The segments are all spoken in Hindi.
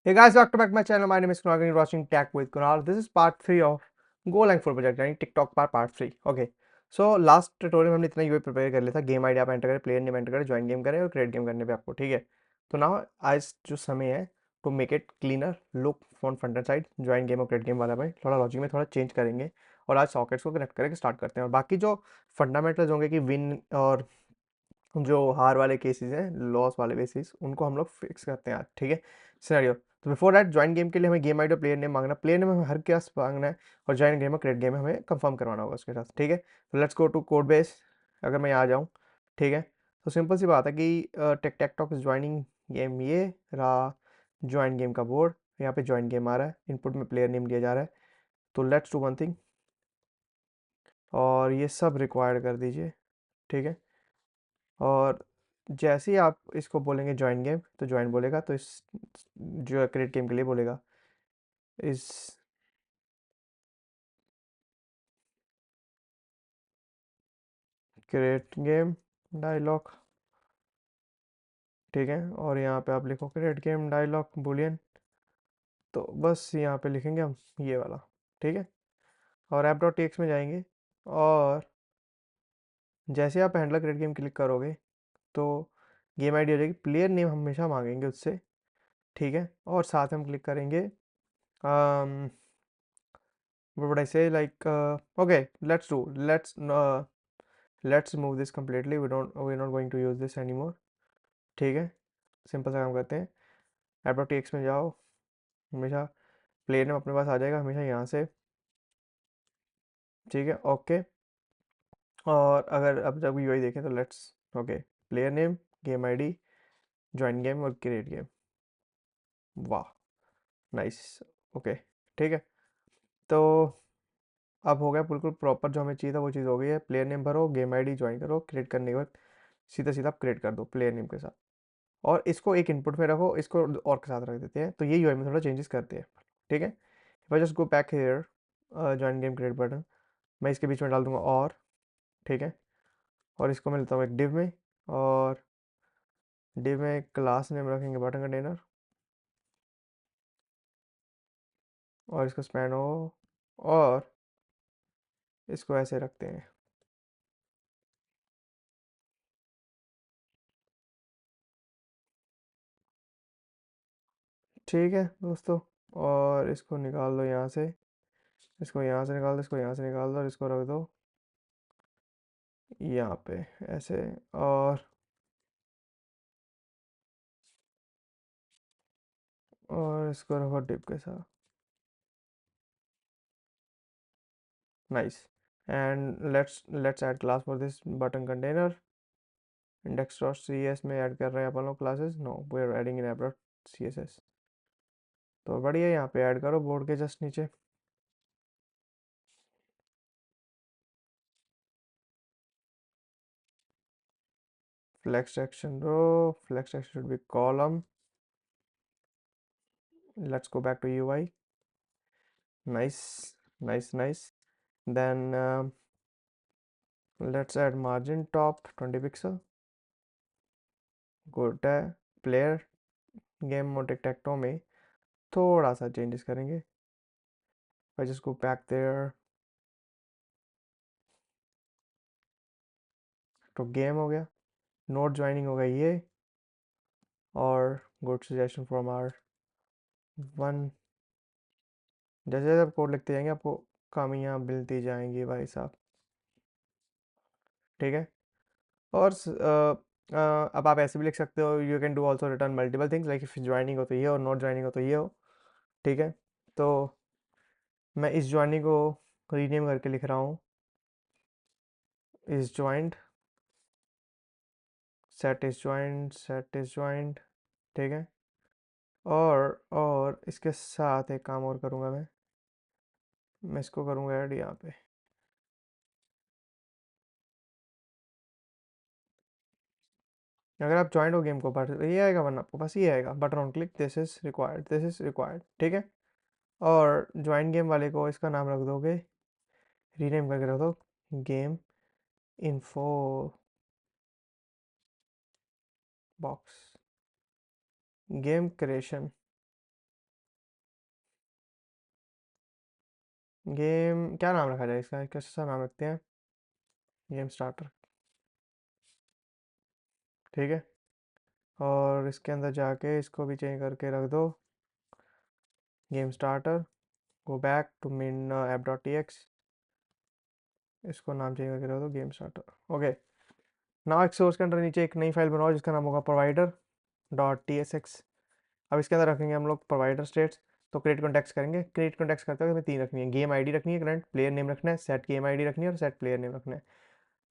Hey guys, welcome back to my channel. My name is Kunal and you're watching Tech with Kunal. This is part 3 of Golang Full Project यानी TikTok part 3. Okay. So last tutorial में हमने इतना यूआई प्रिपेयर कर लिया था. गेम आईडी आप एंटर करें, प्लेयर नेम एंटर करें, ज्वाइन गेम करें और क्रिएट गेम करने पे आपको ठीक है. तो नाउ आज जो समय है to make it cleaner look from front and side join game और क्रिएट गेम वाला में थोड़ा लॉजिक में थोड़ा चेंज करेंगे और आज सॉकेट्स को कनेक्ट करके स्टार्ट करते हैं. और बाकी जो फंडामेंटल्स होंगे कि विन और जो हार वाले केसेस हैं, लॉस वाले बेसिस, उनको हम लोग फिक्स करते हैं आज ठीक है. सिनेरियो. तो बिफोर दैट ज्वाइन गेम के लिए हमें गेम आईडी और प्लेयर नेम मांगना, प्लेयर नेम हमें हर केस मांगना है और ज्वाइन गेम और क्रिएट गेम हमें कंफर्म करवाना होगा उसके साथ ठीक है. तो let's go to code base. अगर मैं यहाँ आ जाऊँ ठीक है, तो सिंपल सी बात है कि tech TechTalk is joining game. ये रहा ज्वाइन गेम का बोर्ड. यहाँ पे ज्वाइन गेम आ रहा है, इनपुट में प्लेयर नेम दिया जा रहा है. तो लेट्स डू वन थिंग और ये सब रिक्वायर्ड कर दीजिए ठीक है. और जैसे ही आप इसको बोलेंगे ज्वाइन गेम तो ज्वाइन बोलेगा, तो इस जो क्रिएट गेम के लिए बोलेगा इस क्रिएट गेम डायलॉग ठीक है. और यहाँ पे आप लिखो क्रिएट गेम डायलॉग बुलियन. तो बस यहाँ पे लिखेंगे हम ये वाला ठीक है. और ऐप डॉट टीएक्स में जाएंगे और जैसे आप हैंडलर क्रिएट गेम क्लिक करोगे तो गेम आईडी हो जाएगी. प्लेयर नेम हमेशा मांगेंगे उससे ठीक है. और साथ में हम क्लिक करेंगे what would I say, like okay, let's move this completely. We're not going to use this anymore ठीक है. सिंपल सा काम करते हैं. app.txt में जाओ, हमेशा प्लेयर नेम अपने पास आ जाएगा हमेशा यहाँ से ठीक है. ओके. और अगर अब जब यूआई देखें तो let's okay player name, game ID, join game और क्रिएट गेम. वाह, नाइस. ओके ठीक है. तो अब हो गया बिल्कुल प्रॉपर, जो हमें चाहिए था वो चीज़ हो गई है. प्लेयर नेम भरो, गेम आईडी ज्वाइन करो, क्रिएट करने के बाद सीधा सीधा क्रिएट कर दो प्लेयर नेम के साथ. और इसको एक इनपुट में रखो, इसको और के साथ रख देते हैं. तो ये यूआई में थोड़ा चेंजेस करते हैं ठीक है. If I just go back here join game create button, मैं इसके बीच में डाल दूंगा और ठीक है. और इसको मैं लेता हूँ एक डिव में और डिव में क्लास नेम रखेंगे बटन कंटेनर और इसको स्पैन हो और इसको ऐसे रखते हैं ठीक है दोस्तों. और इसको निकाल दो यहाँ से, इसको यहाँ से निकाल दो, इसको यहाँ से निकाल दो और इसको रख दो यहाँ पे ऐसे. और इसको रखो डिप के साथ. Nice. And let's add class for this button container. index.cs में ऐड कर रहे हैं अपन लोग classes. No, we are adding in app.css. तो बढ़िया, यहाँ पे ऐड करो बोर्ड के जस्ट नीचे. flex section row, flex section should be column. Let's go back to UI. Nice, nice, nice. Then let's add margin top 20 pixel. Good है. Player game mode tick tac to में थोड़ा सा चेंजेस करेंगे. I just go back there. तो गेम हो गया, नोट ज्वाइनिंग हो गया ये, और good suggestion from R one. जैसे जैसे आप कोड लिखते जाएंगे आपको कमियाँ मिलती जाएंगी भाई साहब ठीक है. और अब आप ऐसे भी लिख सकते हो, you can do also written multiple things like if joining हो तो ये हो, नॉट ज्वाइनिंग हो तो ये हो ठीक है. तो मैं इस ज्वाइनिंग को रीनेम करके लिख रहा हूँ is joint, set is joint ठीक है. और इसके साथ एक काम और करूँगा मैं इसको करूँगा ऐड यहाँ पे. अगर आप ज्वाइंट हो गेम को बट ये आएगा, वरना आपको पास ये आएगा button on click this is required ठीक है. और ज्वाइन गेम वाले को इसका नाम रख दोगे, रीनेम करके रख दो game info box game creation game क्या नाम रखा जाए इसका, कैसा सा नाम रखते हैं? Game starter. ठीक है। और इसके अंदर जाके इसको भी चेंज करके रख दो, game starter. Go back to main app dot T X, इसको नाम चेंज करके रख दो गेम स्टार्टर। ओके। नाउ एक सोर्स के अंदर नीचे एक नई फाइल बनाओ जिसका नाम होगा provider dot T S x. अब इसके अंदर रखेंगे हम लोग प्रोवाइडर स्टेट्स। तो क्रिएट कॉन्टेक्स्ट करेंगे। क्रिएट कॉन्टेक्स्ट करते हुए हमें तीन रखनी है, गेम आईडी रखनी है, करंट प्लेयर नेम रखना है, सेट गेम आईडी रखनी है और सेट प्लेयर नेम रखना है।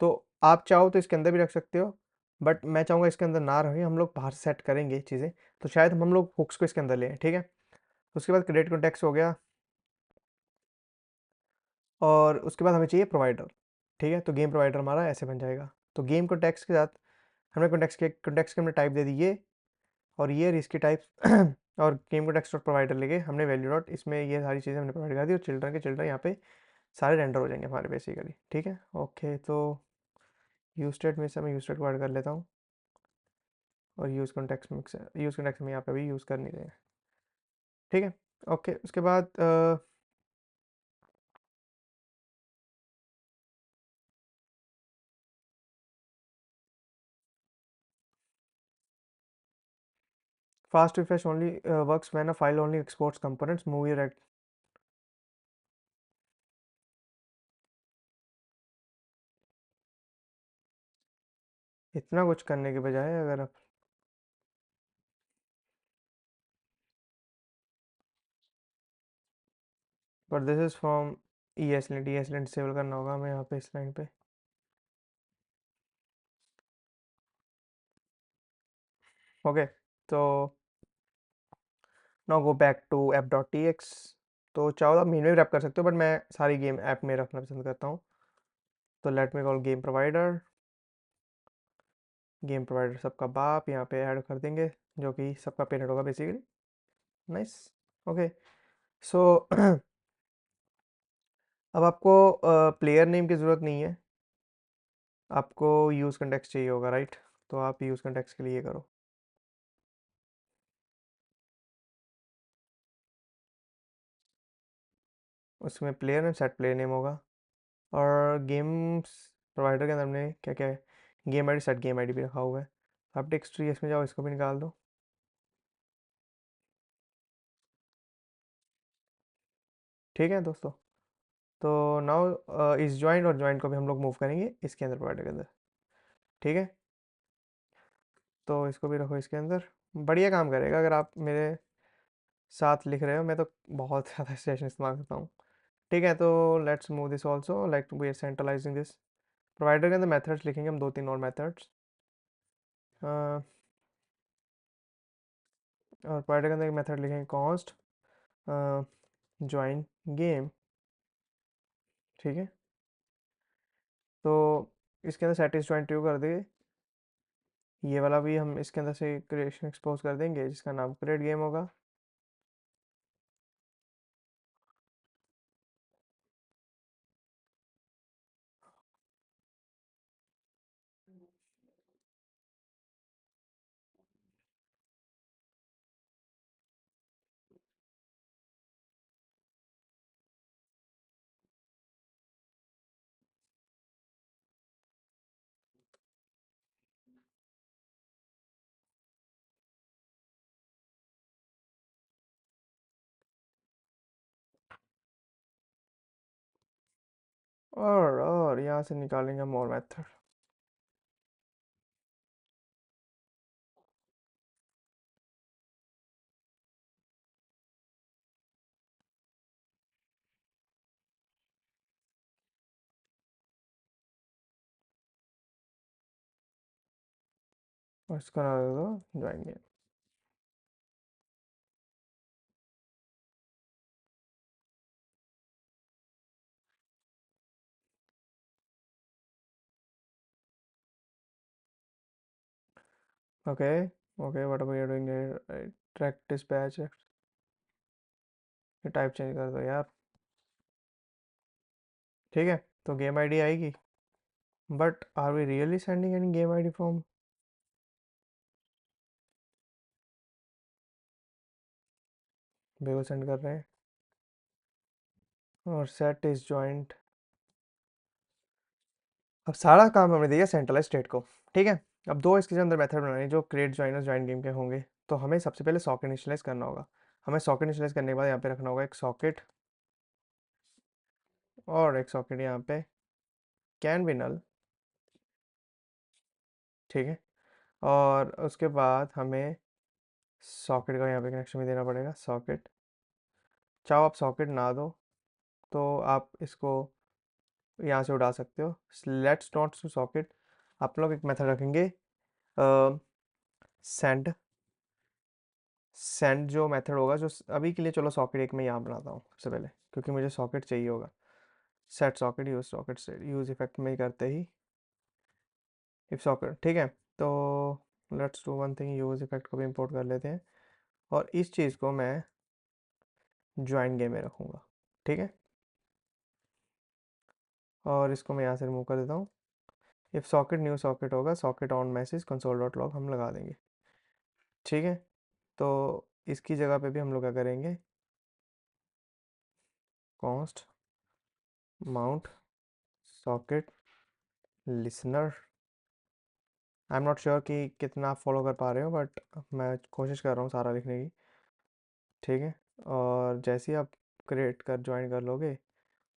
तो आप चाहो तो इसके अंदर भी रख सकते हो, बट मैं चाहूँगा इसके अंदर ना रहे, हम लोग बाहर सेट करेंगे चीज़ें। तो शायद हम लोग हुक्स को इसके अंदर लें, ठीक है। उसके बाद क्रिएट कॉन्टेक्स्ट हो गया, और उसके बाद हमें चाहिए प्रोवाइडर। ठीक है, तो गेम प्रोवाइडर हमारा ऐसे बन जाएगा। तो गेम कॉन्टेक्स्ट के साथ हमने कॉन्टेक्स्ट के हमने टाइप दे दी ये, और ये रही इसकी टाइप और गेम कॉन्टेक्स्ट डॉट प्रोवाइडर लेके हमने वैल्यू डॉट, इसमें ये सारी चीज़ें हमने प्रोवाइड कर दी, और चिल्ड्रन के चिल्ड्रन यहाँ पे सारे रेंडर हो जाएंगे हमारे बेसिकली। ठीक है, ओके। तो यूज स्टेट में से मैं यूज स्टेट को ऐड कर लेता हूँ, और यूज कॉन्टेक्स्ट में यहाँ पे भी यूज़ कर नहीं देंगे। ठीक है, ओके। उसके बाद fast refresh only works when a file only exports components movie wreck. इतना कुछ करने के बजाय अगर आप, but this is from E S lint, E S lint disable करना होगा हमें यहाँ पे इस लाइन पे। ओके। तो now go back to app dot T X. तो चाहो तो आप मेन में भी रैप कर सकते हो, बट मैं सारी गेम ऐप में रखना पसंद करता हूँ। तो let me call game provider. Game provider सबका बाप यहाँ पे ऐड कर देंगे, जो कि सबका पेरेंट होगा बेसिकली। नाइस। ओके। सो अब आपको प्लेयर नेम की ज़रूरत नहीं है, आपको यूज़ कंटेक्स्ट चाहिए होगा, राइट? तो आप यूज़ कंटेक्स्ट के लिए ये करो, उसमें player name set player name होगा। और गेम्स प्रोवाइडर के अंदर हमने क्या क्या है, game ID set game ID भी रखा हुआ है। आप टेक्स्ट ट्री इसमें जाओ, इसको भी निकाल दो। ठीक है दोस्तों। तो नाउ इस जॉइंट और जॉइंट को भी हम लोग मूव करेंगे इसके अंदर, प्रोवाइडर के अंदर। ठीक है, तो इसको भी रखो इसके अंदर। बढ़िया काम करेगा अगर आप मेरे साथ लिख रहे हो, मैं तो बहुत ज़्यादा स्टेशन इस्तेमाल करता हूँ। ठीक है, तो let's move this also, like we are centralising this. Provider के अंदर मेथड्स लिखेंगे हम दो तीन और मेथड्स, और प्रोवाइडर के अंदर एक मेथड लिखेंगे कॉन्स्ट ज्वाइन गेम। ठीक है, तो इसके अंदर सेट इज ज्वाइन ट्रू कर देंगे। ये वाला भी हम इसके अंदर से क्रिएशन एक्सपोज कर देंगे जिसका नाम क्रिएट गेम होगा। और यहाँ से निकालेंगे हम और मेथड। और इसका नाम दे दो join game. Okay. Okay, what are you doing, track dispatch, ये टाइप चेंज कर दो यार। ठीक है, तो गेम आईडी आएगी, but are we really sending any game ID from? बिल्कुल सेंड कर रहे हैं। और सेट इज जॉइंट। अब सारा काम हमने दिया सेंट्रलाइज स्टेट को। ठीक है। अब दो इसके अंदर मेथड बनाने जो क्रिएट जॉइनर जॉइन गेम के होंगे। तो हमें सबसे पहले सॉकेट इनिशियलाइज करना होगा। हमें सॉकेट इनिशियलाइज करने के बाद यहाँ पे रखना होगा एक सॉकेट, और एक सॉकेट यहाँ पे कैन बी नल। ठीक है। और उसके बाद हमें सॉकेट का यहाँ पे कनेक्शन भी देना पड़ेगा। सॉकेट, चाहो आप सॉकेट ना दो तो आप इसको यहाँ से उड़ा सकते हो। लेट्स नॉट टू सॉकेट, आप लोग एक मेथड रखेंगे सेंड। सेंड जो मेथड होगा, जो अभी के लिए चलो सॉकेट एक मैं यहाँ बनाता हूँ सबसे पहले, क्योंकि मुझे सॉकेट चाहिए होगा। सेट सॉकेट यूज सॉकेट से यूज इफेक्ट में ही करते ही इफ सॉकेट। ठीक है। तो let's do one thing, use effect को भी इंपोर्ट कर लेते हैं, और इस चीज़ को मैं ज्वाइन गेम में रखूँगा। ठीक है। और इसको मैं यहाँ से रिमूव कर देता हूँ। इफ सॉकेट न्यू सॉकेट होगा, socket on message console dot log हम लगा देंगे। ठीक है। तो इसकी जगह पे भी हम लोग क्या करेंगे, const mount socket listener. I am not sure कि कितना आप फॉलो कर पा रहे हो, बट मैं कोशिश कर रहा हूँ सारा लिखने की। ठीक है। और जैसे ही आप क्रिएट कर ज्वाइन कर लोगे,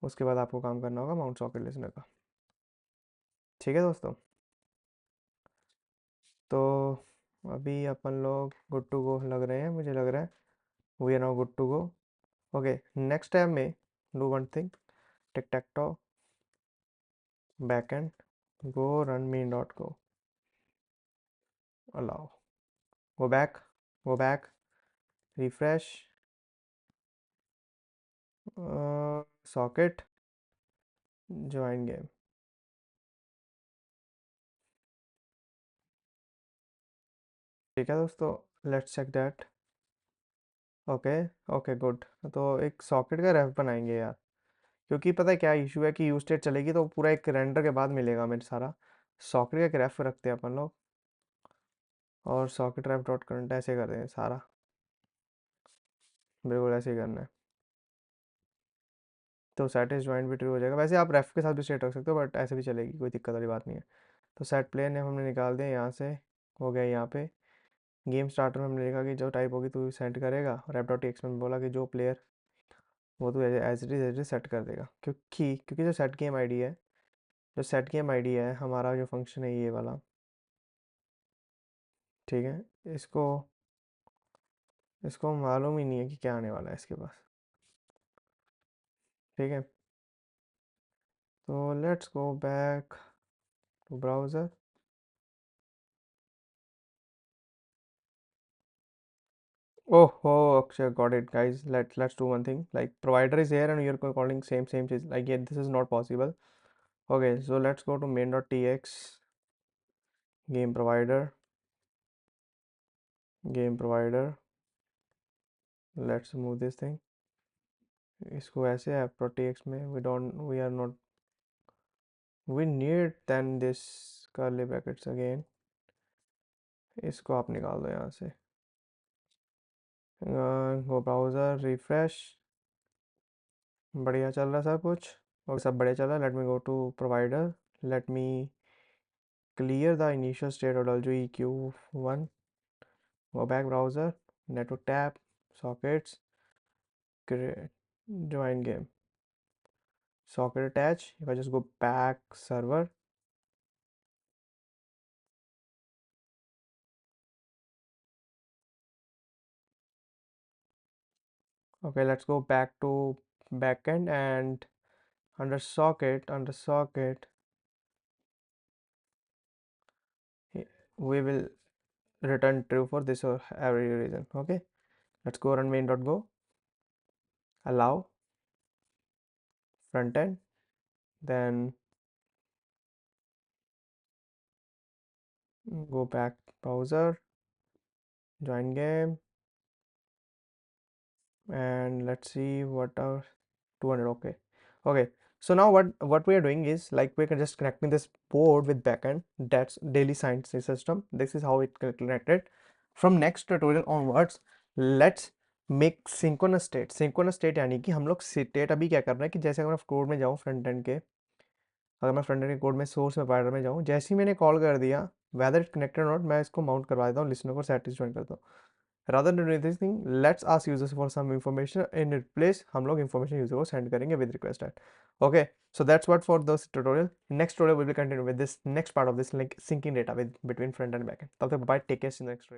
उसके बाद आपको काम करना होगा माउंट सॉकेट लिसनर का। ठीक है दोस्तों। तो अभी अपन लोग गुड टू गो लग रहे हैं, मुझे लग रहा है we are now good to go. Okay, next time में do one thing, tic tac toe backend go run main dot go allow go back refresh socket join game. ठीक है दोस्तों, let's check that. Okay, okay good. तो एक सॉकेट का रेफ बनाएंगे यार, क्योंकि पता है क्या इशू है कि यूज स्टेट चलेगी तो पूरा एक रेंडर के बाद मिलेगा मेरे सारा। सॉकेट का एक रेफ रखते हैं अपन लोग, और सॉकेट रेफ डॉट करंट ऐसे कर देंगे सारा, बिल्कुल ऐसे ही करना है। तो सेट इज ज्वाइंट भी ट्रू हो जाएगा। वैसे आप रेफ के साथ भी स्टेट रख सकते हो, बट ऐसे भी चलेगी, कोई दिक्कत वाली बात नहीं है। तो सेट प्लेयर नेम हमने निकाल दिया यहाँ से, हो गया यहाँ पे। गेम स्टार्टर में हमने लिखा कि जो टाइप होगी तू सेंड करेगा, और रेफ डॉट टी एक्स में बोला कि जो प्लेयर वो तो एज इट इज सेट कर देगा, क्योंकि जो सेट गेम आईडी है, जो सेट गेम आईडी है हमारा जो फंक्शन है ये वाला। ठीक है। इसको इसको मालूम ही नहीं है कि क्या आने वाला है इसके पास। ठीक है। तो let's go back to browser. Oh, oh, okay, got it, guys. Let's do one thing. Like provider is here and you're calling same cheese. Like yeah, this is not possible. Okay, so let's go to main.tx game provider, game provider. Let's move this thing. इसको ऐसे app.tx में we are not, we need then this curly brackets again. इसको आप निकाल दो यहाँ से। वो ब्राउज़र रिफ्रेश, बढ़िया चल रहा है सब कुछ, और सब बढ़िया चल रहा है। Let me go to provider, let me clear the initial state of WEQ1, go back browser, network tab, sockets, create, join game, socket attach. If I just go back server, okay, let's go back to backend, and under socket we will return true for this or every reason. Okay, let's go run main.go, allow front end, then go back browser, join game, and let's see what are 200. Okay, okay. So now what we are doing is, like, we can just connecting this board with backend, that's daily science system. This is how it connected. From next tutorial onwards, let's make synchronous state यानी कि हम लोग स्टेट अभी क्या कर रहे हैं कि जैसे अगर मैं कोड में जाऊँ फ्रंट एंड के, अगर मैं फ्रंट एंड के कोड में सोर्स में पार्टर में जाऊँ, जैसे ही मैंने कॉल कर दिया वेदर इट कनेक्टेड नॉट, मैं इसको माउंट करवा देता हूँ, लिसनर को सेटिस ज्वाइन करता हूँ। Rather than doing this thing, let's ask users for some information, in replace हम लोग इंफॉर्मेशन यूजर को सेंड करेंगे with request at. Okay, so that's what for this tutorial. Next tutorial will be continue with this next part of this link syncing data with between front end back end. तब तक bye, take care, see you next.